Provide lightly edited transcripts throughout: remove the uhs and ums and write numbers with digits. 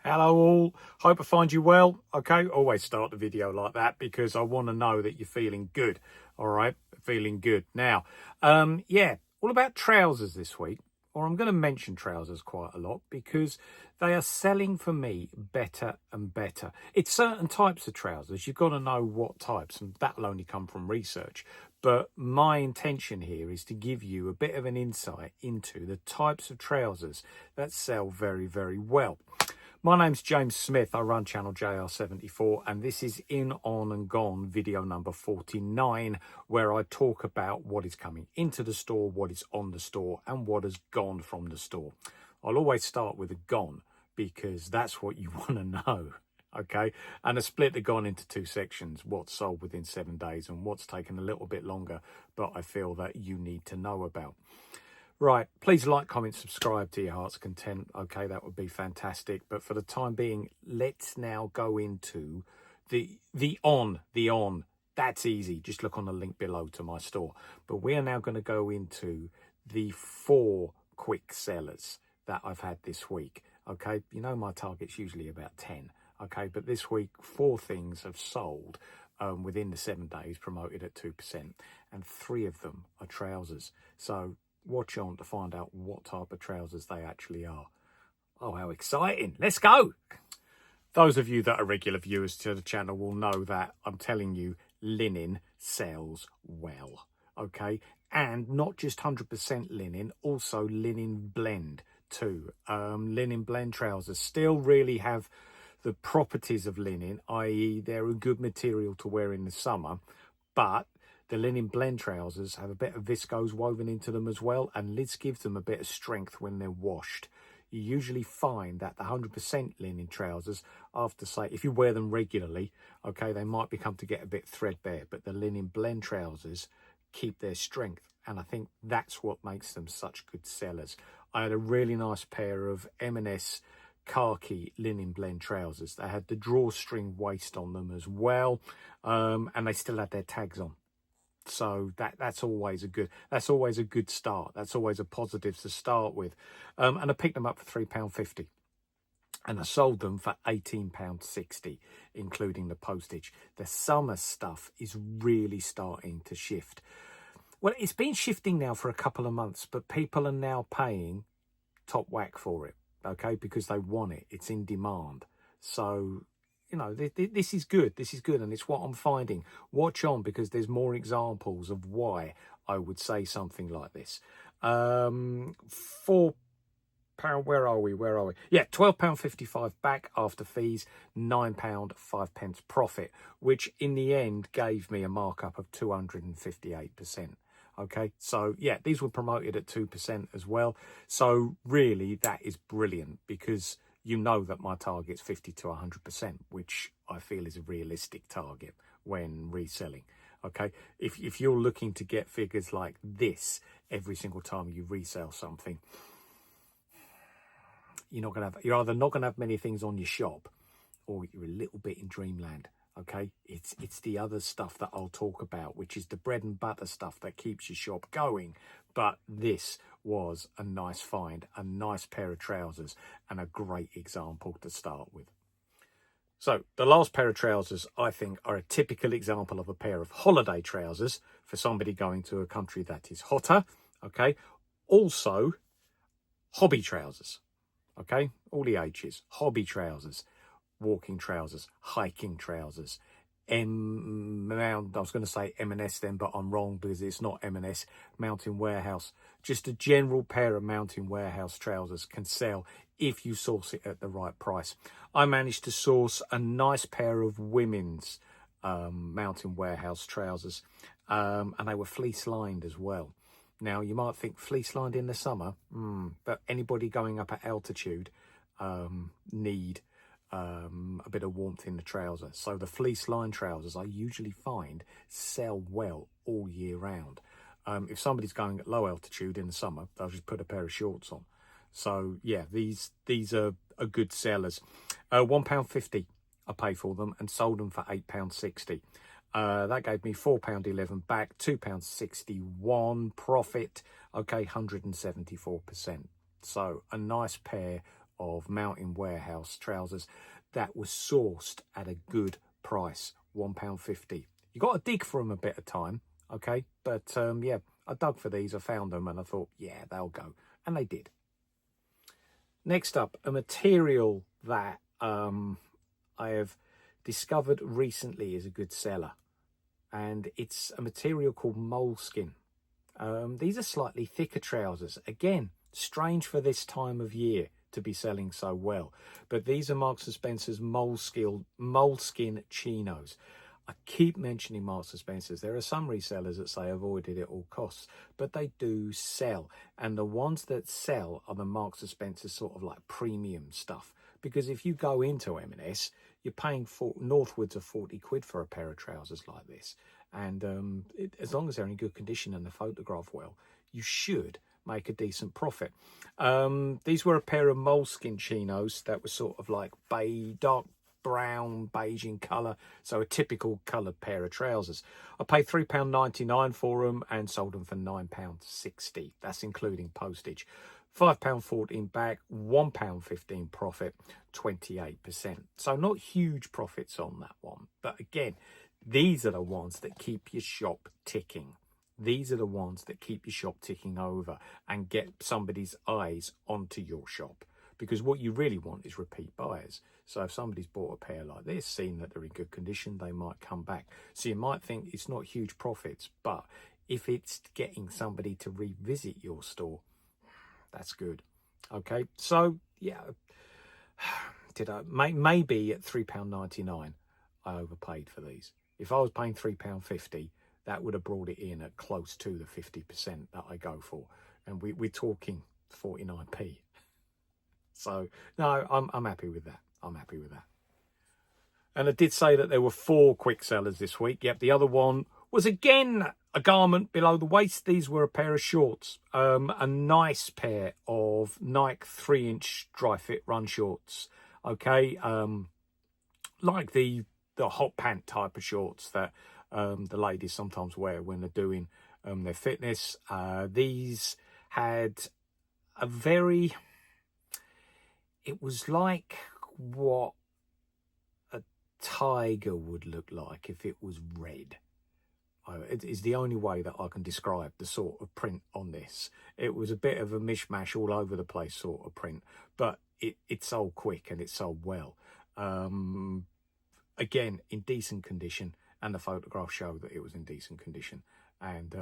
Hello all, hope I find you well. Okay, always start the video like that because I want to know that you're feeling good. All right, feeling good. Now, yeah, all about trousers this week, or I'm going to mention trousers quite a lot because they are selling for me better and better. It's certain types of trousers. You've got to know what types, and that'll only come from research. But my intention here is to give you a bit of an insight into the types of trousers that sell very, very well. My name's James Smith. I run channel JR74 and this is In, On and Gone video number 49, where I talk about what is coming into the store, what is on the store and what has gone from the store. I'll always start with a gone because that's what you want to know. Okay, and I split the gone into two sections: what's sold within 7 days and what's taken a little bit longer, but I feel that you need to know about. Right, please like, comment, subscribe to your heart's content. Okay, that would be fantastic. But for the time being, let's now go into the on. That's easy. Just look on the link below to my store. But we are now going to go into the 4 quick sellers that I've had this week. Okay, you know my target's usually about 10. Okay, but this week 4 things have sold within the 7 days, promoted at 2%, and 3 of them are trousers. So watch on to find out what type of trousers they actually are. Oh, how exciting. Let's go. Those of you that are regular viewers to the channel will know that I'm telling you linen sells well. Okay, and not just 100% linen, also linen blend too. Linen blend trousers still really have the properties of linen, i.e. they're a good material to wear in the summer, but the linen blend trousers have a bit of viscose woven into them as well, and this gives them a bit of strength when they're washed. You usually find that the 100% linen trousers, after say, if you wear them regularly, okay, they might become to get a bit threadbare, but the linen blend trousers keep their strength, and I think that's what makes them such good sellers. I had a really nice pair of M&S khaki linen blend trousers. They had the drawstring waist on them as well, and they still had their tags on. So that's always a good start. That's always a positive to start with. And I picked them up for £3.50 and I sold them for £18.60, including the postage. The summer stuff is really starting to shift. Well, it's been shifting now for a couple of months, but people are now paying top whack for it, okay, because they want it. It's in demand. So you know, this is good. This is good, and it's what I'm finding. Watch on, because there's more examples of why I would say something like this. £4. Where are we? Yeah, £12.55 back after fees, £9 5 pence profit, which in the end gave me a markup of 258%. Okay, so yeah, these were promoted at 2% as well. So really, that is brilliant, because you know that my target's 50 to 100%, which I feel is a realistic target when reselling. Okay, if you're looking to get figures like this every single time you resell something, you're either not gonna have many things on your shop, or you're a little bit in dreamland. Okay, it's the other stuff that I'll talk about, which is the bread and butter stuff that keeps your shop going. But this was a nice find, a nice pair of trousers, and a great example to start with. So the last pair of trousers, I think, are a typical example of a pair of holiday trousers for somebody going to a country that is hotter. Okay, also hobby trousers. Okay, all the H's. Hobby trousers, walking trousers, hiking trousers. I was going to say M&S then, but I'm wrong, because it's not M&S. Mountain Warehouse. Just a general pair of Mountain Warehouse trousers can sell if you source it at the right price. I managed to source a nice pair of women's Mountain Warehouse trousers, and they were fleece lined as well. Now, you might think fleece lined in the summer, but anybody going up at altitude need a bit of warmth in the trouser. So the fleece line trousers, I usually find, sell well all year round. If somebody's going at low altitude in the summer, they'll just put a pair of shorts on. So yeah, these are good sellers. £1.50 I pay for them, and sold them for £8.60. That gave me £4.11 back, £2.61 profit. Okay, 174%. So a nice pair of Mountain Warehouse trousers that was sourced at a good price, £1.50. You got to dig for them a bit of time, okay? But yeah, I dug for these, I found them, and I thought, yeah, they'll go. And they did. Next up, a material that I have discovered recently is a good seller. And it's a material called moleskin. These are slightly thicker trousers. Again, strange for this time of year to be selling so well. But these are Marks & Spencer's moleskin chinos. I keep mentioning Marks & Spencer's. There are some resellers that say avoid it at all costs, but they do sell. And the ones that sell are the Marks & Spencer's sort of like premium stuff. Because if you go into M&S, you're paying northwards of 40 quid for a pair of trousers like this. And as long as they're in good condition and they're photographed well, you should make a decent profit. These were a pair of moleskin chinos that were sort of like dark brown, beige in colour, so a typical coloured pair of trousers. I paid £3.99 for them and sold them for £9.60. That's including postage. £5.14 back, £1.15 profit, 28%. So not huge profits on that one. But again, these are the ones that keep your shop ticking. These are the ones that keep your shop ticking over and get somebody's eyes onto your shop. Because what you really want is repeat buyers. So if somebody's bought a pair like this, seen that they're in good condition, they might come back. So you might think it's not huge profits, but if it's getting somebody to revisit your store, that's good. Okay, so yeah, maybe at £3.99 I overpaid for these. If I was paying £3.50, that would have brought it in at close to the 50% that I go for, and we're talking 49p. So no, I'm happy with that. I'm happy with that. And I did say that there were 4 quick sellers this week. Yep, the other one was again a garment below the waist. These were a pair of shorts, a nice pair of Nike 3-inch dry fit run shorts. Okay, like the hot pant type of shorts that the ladies sometimes wear when they're doing their fitness. These had a very, it was like what a tiger would look like if it was red. It is the only way that I can describe the sort of print on this. It was a bit of a mishmash all over the place sort of print, but it sold quick and it sold well. Again, in decent condition, and the photographs show that it was in decent condition. And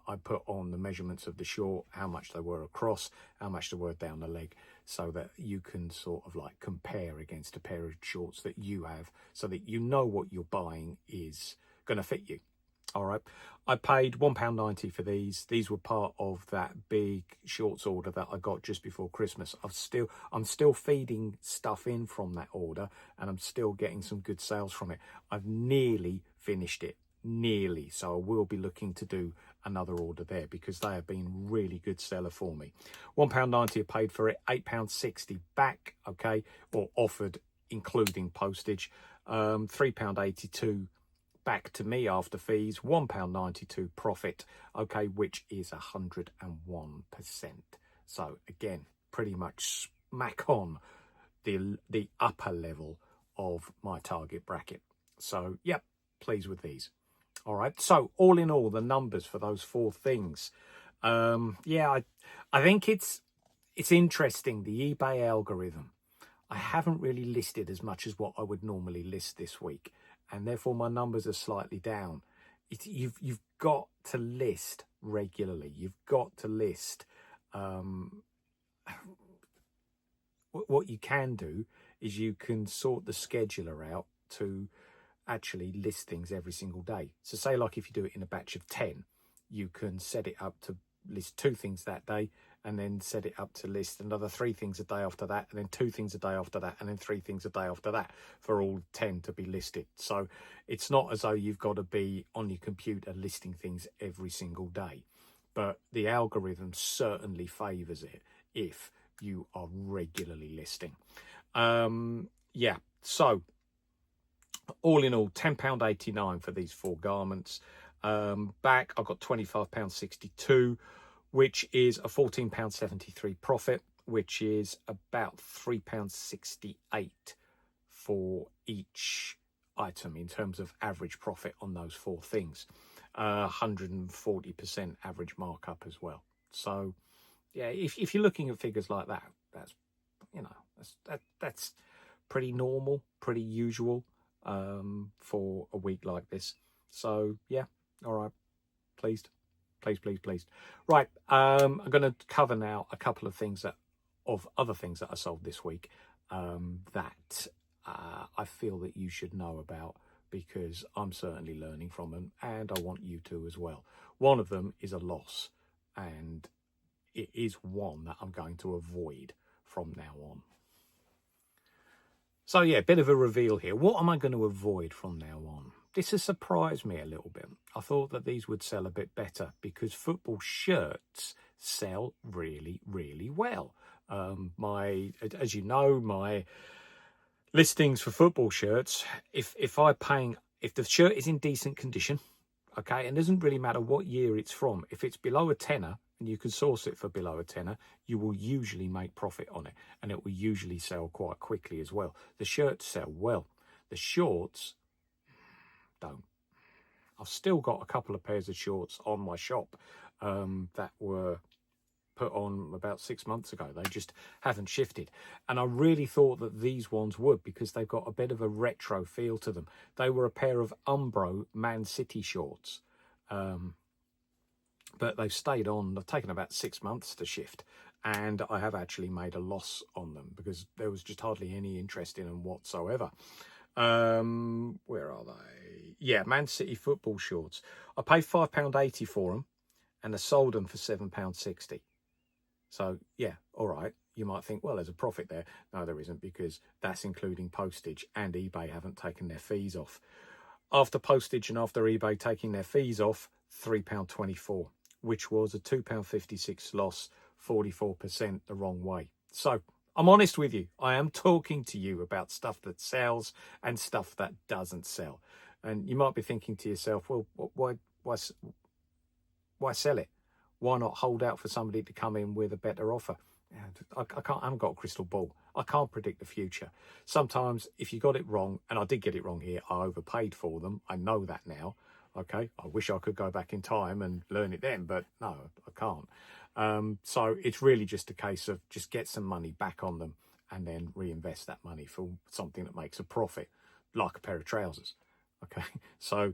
I put on the measurements of the short, how much they were across, how much they were down the leg, so that you can sort of like compare against a pair of shorts that you have, so that you know what you're buying is going to fit you. All right, I paid £1.90 for these. These were part of that big shorts order that I got just before Christmas. I'm still feeding stuff in from that order, and I'm still getting some good sales from it. I've nearly finished it, nearly. So I will be looking to do another order there, because they have been really good seller for me. £1.90 I paid for it, £8.60 back, okay, or offered including postage. £3.82 back to me after fees, £1.92 profit, okay, which is 101%. So again, pretty much smack on the upper level of my target bracket. So yep, pleased with these. All right, so all in all, the numbers for those 4 things. Yeah, I think it's interesting, the eBay algorithm. I haven't really listed as much as what I would normally list this week, and therefore my numbers are slightly down. You've got to list regularly. You've got to list. What you can do is you can sort the scheduler out to actually list things every single day. So say like if you do it in a batch of 10, you can set it up to list 2 things that day, and then set it up to list another 3 things a day after that, and then 2 things a day after that, and then 3 things a day after that, for all 10 to be listed. So it's not as though you've got to be on your computer listing things every single day, but the algorithm certainly favors it if you are regularly listing. Yeah, so all in all, £10.89 for these 4 garments. Back, I got £25.62, which is a £14.73 profit. which is about £3.68 for each item in terms of average profit on those four things. 140% average markup as well. So yeah, if you're looking at figures like that, that's, you know, that's pretty normal, pretty usual for a week like this. So yeah, all right, pleased. Right, I'm going to cover now a couple of things of other things that I sold this week that I feel that you should know about, because I'm certainly learning from them and I want you to as well. One of them is a loss, and it is one that I'm going to avoid from now on. So yeah, a bit of a reveal here. What am I going to avoid from now on? This has surprised me a little bit. I thought that these would sell a bit better because football shirts sell really, really well. As you know, my listings for football shirts, if the shirt is in decent condition, okay, and it doesn't really matter what year it's from, if it's below a tenner and you can source it for below a tenner, you will usually make profit on it, and it will usually sell quite quickly as well. The shirts sell well. The shorts don't. I've still got a couple of pairs of shorts on my shop that were put on about 6 months ago. They just haven't shifted, and I really thought that these ones would, because they've got a bit of a retro feel to them. They were a pair of Umbro Man City shorts, but they've stayed on. They've taken about 6 months to shift, and I have actually made a loss on them because there was just hardly any interest in them whatsoever. Where are they? Yeah, Man City football shorts. I paid £5.80 for them, and I sold them for £7.60. So yeah, all right. You might think, well, there's a profit there. No, there isn't, because that's including postage, and eBay haven't taken their fees off. After postage and after eBay taking their fees off, £3.24, which was a £2.56 loss, 44% the wrong way. So I'm honest with you. I am talking to you about stuff that sells and stuff that doesn't sell. And you might be thinking to yourself, well, why sell it? Why not hold out for somebody to come in with a better offer? I haven't got a crystal ball. I can't predict the future. Sometimes if you got it wrong, and I did get it wrong here, I overpaid for them. I know that now. Okay, I wish I could go back in time and learn it then, but no, I can't. So it's really just a case of just get some money back on them and then reinvest that money for something that makes a profit, like a pair of trousers. Okay, so,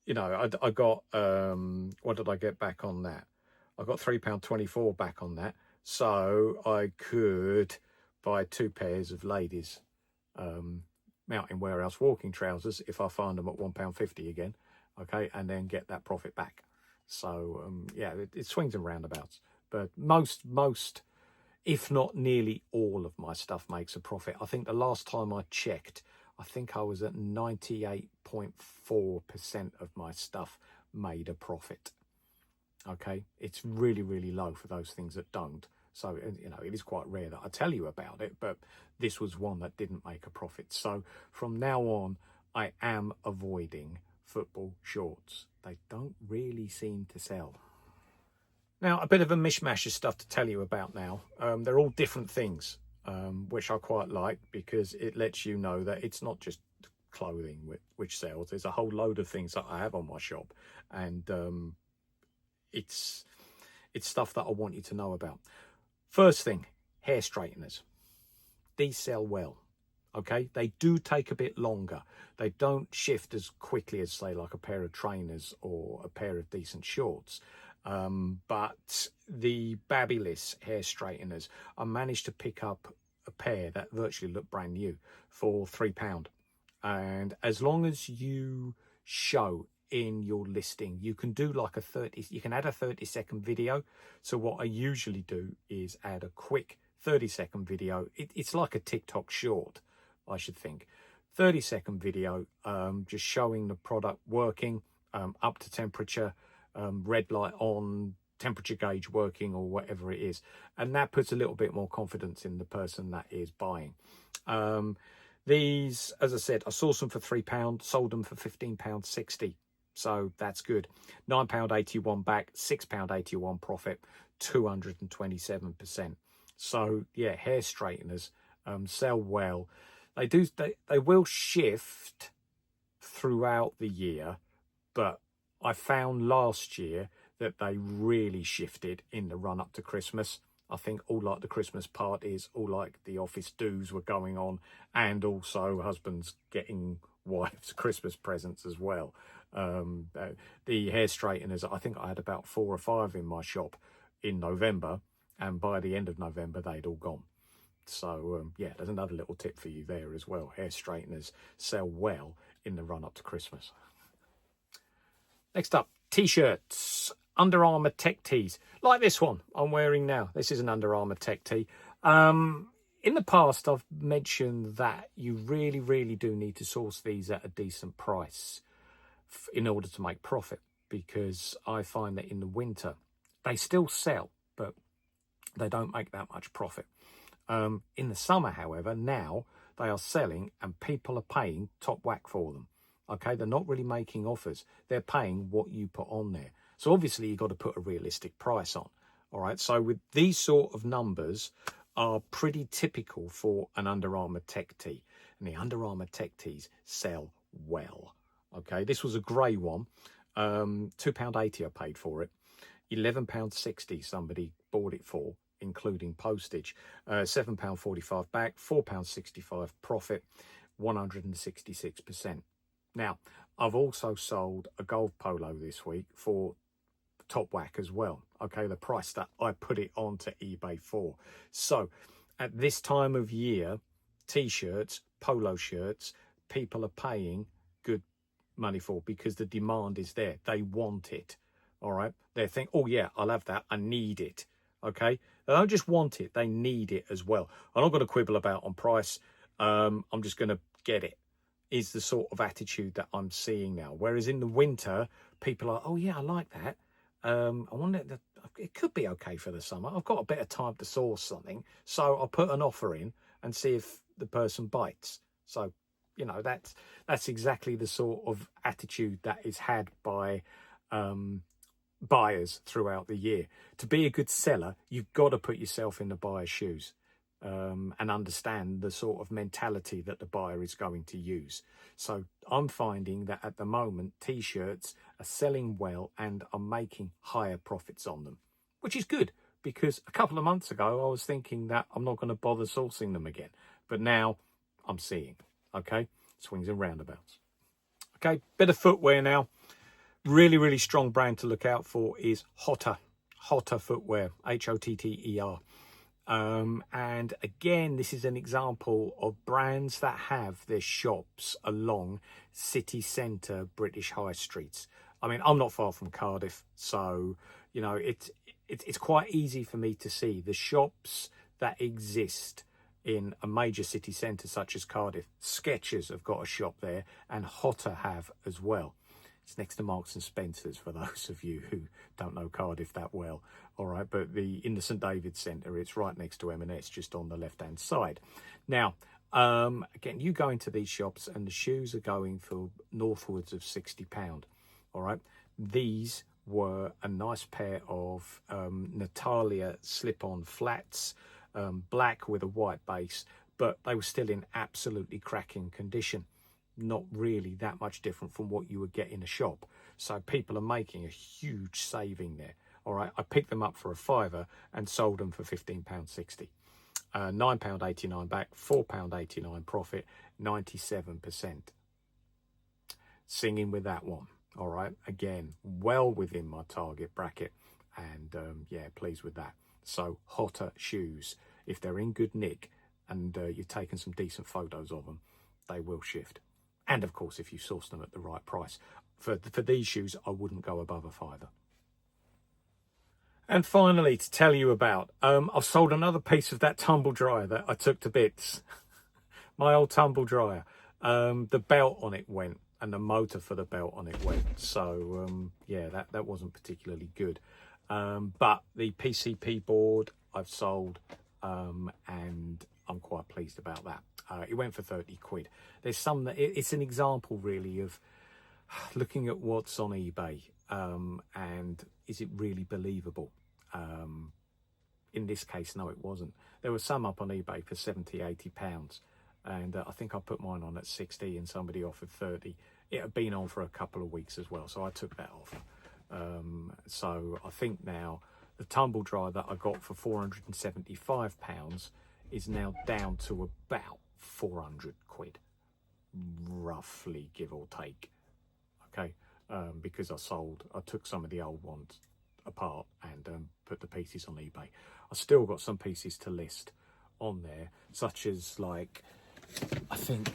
you know, I got, what did I get back on that? I got £3.24 back on that. So I could buy 2 pairs of ladies' mountain warehouse walking trousers if I find them at £1.50 again, okay, and then get that profit back. So yeah, it swings and roundabouts, but most, if not nearly all of my stuff makes a profit. I think the last time I checked, I think I was at 98.4% of my stuff made a profit. Okay, it's really, really low for those things that don't. So, you know, it is quite rare that I tell you about it, but this was one that didn't make a profit. So from now on, I am avoiding football shorts. They don't really seem to sell. Now, a bit of a mishmash of stuff to tell you about now. They're all different things, which I quite like, because it lets you know that it's not just clothing which sells. There's a whole load of things that I have on my shop, and it's stuff that I want you to know about. First thing, hair straighteners. These sell well. Okay, they do take a bit longer. They don't shift as quickly as, say, like a pair of trainers or a pair of decent shorts. But the Babyliss hair straighteners, I managed to pick up a pair that virtually looked brand new for £3. And as long as you show in your listing, you can do like you can add a 30-second video. So what I usually do is add a quick 30-second video. It's like a TikTok short, I should think. 30-second video, just showing the product working, up to temperature, red light on, temperature gauge working, or whatever it is. And that puts a little bit more confidence in the person that is buying. These, as I said, I sourced them for £3, sold them for £15.60. So that's good. £9.81 back, £6.81 profit, 227%. So yeah, hair straighteners sell well. They will shift throughout the year, but I found last year that they really shifted in the run up to Christmas. I think all like the Christmas parties, all like the office do's were going on, and also husbands getting wives Christmas presents as well. The hair straighteners, I think I had about 4 or 5 in my shop in November, and by the end of November they'd all gone. So yeah, there's another little tip for you there as well. Hair straighteners sell well in the run up to Christmas. Next up, T-shirts, Under Armour tech tees, like this one I'm wearing now. This is an Under Armour tech tee. In the past, I've mentioned that you really do need to source these at a decent price in order to make profit, because I find that in the winter, they still sell, but they don't make that much profit. In the summer, however, now they are selling and people are paying top whack for them. Okay, they're not really making offers. They're paying what you put on there. So obviously you've got to put a realistic price on. All right, so with these sort of numbers are pretty typical for an Under Armour tech tee. And the Under Armour tech tees sell well. Okay, this was a grey one. £2.80 I paid for it. £11.60 somebody bought it for, including postage. £7.45 back, £4.65 profit, 166%. Now, I've also sold a golf polo this week for top whack as well. Okay, the price that I put it onto eBay for. So at this time of year, T-shirts, polo shirts, people are paying good money for, because the demand is there. They want it. All right, they think, oh yeah, I'll have that, I need it. Okay, they don't just want it, they need it as well. I'm not going to quibble about on price. I'm just going to get it, is the sort of attitude that I'm seeing now. Whereas in the winter, people are, oh yeah, I like that. I wonder, it could be okay for the summer. I've got a bit of time to source something, so I'll put an offer in and see if the person bites. So, you know, that's exactly the sort of attitude that is had by buyers throughout the year. To be a good seller, you've got to put yourself in the buyer's shoes. And understand the sort of mentality that the buyer is going to use. So I'm finding that at the moment, T-shirts are selling well and are making higher profits on them, which is good, because a couple of months ago, I was thinking that I'm not going to bother sourcing them again. But now I'm seeing, okay, swings and roundabouts. Okay, bit of footwear now. Really strong brand to look out for is Hotter Footwear, Hotter. And again, this is an example of brands that have their shops along city centre British high streets. I mean, I'm not far from Cardiff, so, you know, it's quite easy for me to see the shops that exist in a major city centre such as Cardiff. Skechers have got a shop there, and Hotter have as well. It's next to Marks and Spencer's, for those of you who don't know Cardiff that well. All right, but in the St David's Centre, it's right next to M&S, just on the left-hand side. Now, again, you go into these shops and the shoes are going for northwards of £60. All right, these were a nice pair of Natalia slip-on flats, black with a white base, but they were still in absolutely cracking condition. Not really that much different from what you would get in a shop. So people are making a huge saving there. All right, I picked them up for £5 and sold them for £15.60. £9.89 back, £4.89 profit, 97%. Singing with that one. All right, again, well within my target bracket, and yeah, pleased with that. So Hotter shoes, if they're in good nick and you've taken some decent photos of them, they will shift. And of course, if you source them at the right price. For these shoes, I wouldn't go above £5. And finally, to tell you about, I've sold another piece of that tumble dryer that I took to bits. My old tumble dryer. The belt on it went, and the motor for the belt on it went. So yeah, that wasn't particularly good. But the PCP board I've sold, and I'm quite pleased about that. It went for 30 quid. There's some that it's an example really of looking at what's on eBay, and is it really believable? in this case, no, it wasn't. There was some up on eBay for 70, 80 pounds. And I think I put mine on at 60 and somebody offered 30. It had been on for a couple of weeks as well, so I took that off. So I think now the tumble dryer that I got for £475 is now down to about 400 quid, roughly, give or take. Okay, because I took some of the old ones apart and put the pieces on eBay. I still got some pieces to list on there, such as, like, I think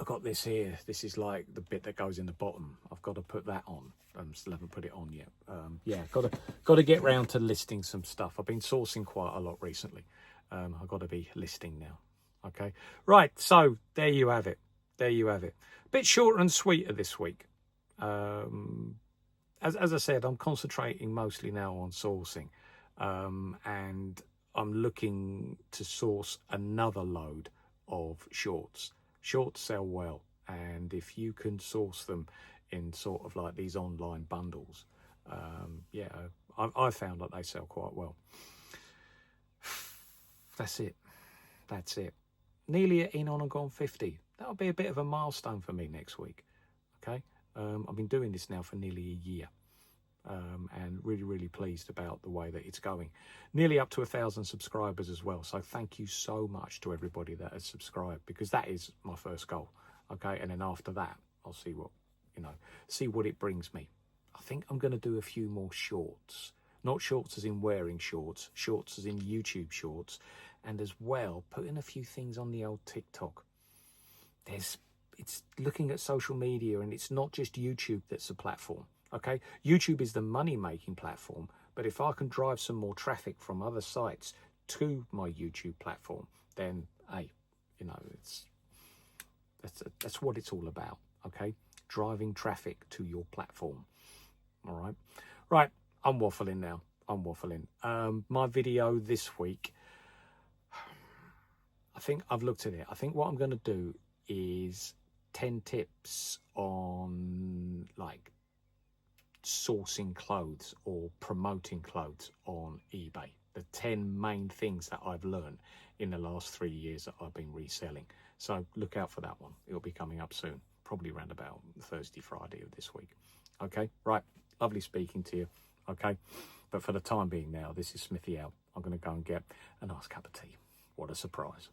I got this here. This is like the bit that goes in the bottom. I've got to put that on. Still haven't put it on yet. Yeah, got to get round to listing some stuff. I've been sourcing quite a lot recently. I've got to be listing now. Okay, right. So there you have it. There you have it. A bit shorter and sweeter this week. As I said, I'm concentrating mostly now on sourcing, and I'm looking to source another load of shorts. Shorts sell well, and if you can source them in sort of like these online bundles, yeah, I found that they sell quite well. That's it. That's it. Nearly at in on and gone 50. That'll be a bit of a milestone for me next week. Okay, I've been doing this now for nearly a year. And really pleased about the way that it's going. Nearly up to 1,000 subscribers as well, so thank you so much to everybody that has subscribed, because that is my first goal. Okay, and then after that I'll see what it brings me. I think I'm going to do a few more shorts, not shorts as in wearing shorts, shorts as in YouTube shorts, and as well putting a few things on the old TikTok. It's looking at social media, and it's not just YouTube that's a platform. Okay, YouTube is the money-making platform, but if I can drive some more traffic from other sites to my YouTube platform, then hey, that's what it's all about. Okay, driving traffic to your platform. All right. I'm waffling now. My video this week, I think I've looked at it. I think what I'm going to do is 10 tips on, like, sourcing clothes or promoting clothes on eBay. The 10 main things that I've learned in the last 3 years that I've been reselling. So look out for that one. It'll be coming up soon, probably around about Thursday, Friday of this week. Okay, right. Lovely speaking to you. Okay, but for the time being now, this is Smithy out. I'm going to go and get a nice cup of tea. What a surprise.